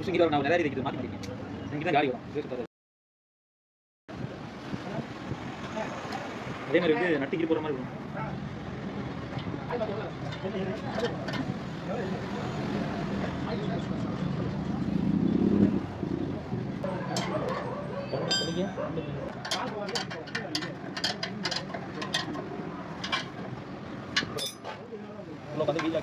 புஷிங்கிட்ட நான் நிறைய இருக்குது மாற்றி மாட்டேன் இங்கே தான் காலி வரும். அதே மாதிரி வந்து நட்டிக்கு போகிற மாதிரி இருக்கும். வந்து வீல்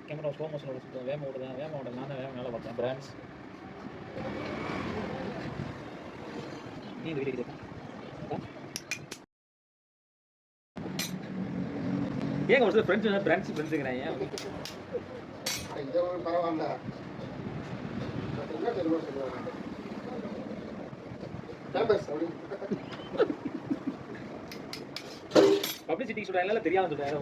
கேமரா ஸ்லோ மோஷனோட சுற்றுவேன், வேகம் ஓடுவேன், நான் தான் வேகம் மேலே பார்த்தேன். பிராண்ட்ஸ் நீ இந்த வீடியோ ஏங்க ஒரு சில ஃப்ரெண்ட்ஸுங்கிறேன். பரவாயில்ல பப்ளிசிட்டி சொல்றாங்க தெரியாம சொல்றேன்.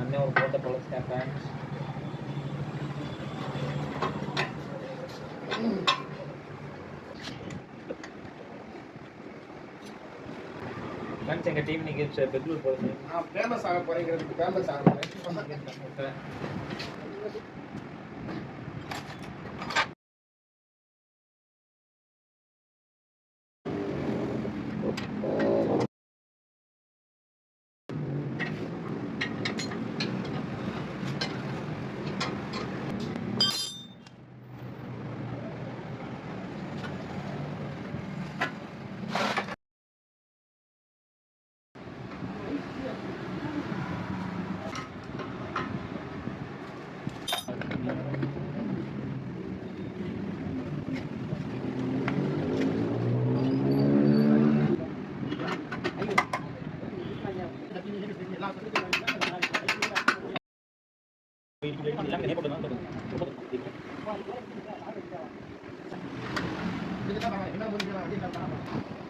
அண்ணே ஒரு போட்ட தொலைச்சிட்டேன் ஃப்ரெண்ட்ஸ். ஃப்ரெண்ட்ஸ் எங்கள் டீம் இன்னைக்கு பெங்களூர் போகிறது. ஃபேமஸ் ஆக போகிறேங்கிறதுக்கு ஃபேமஸ் ஆக போகிறேன். எல்லாம்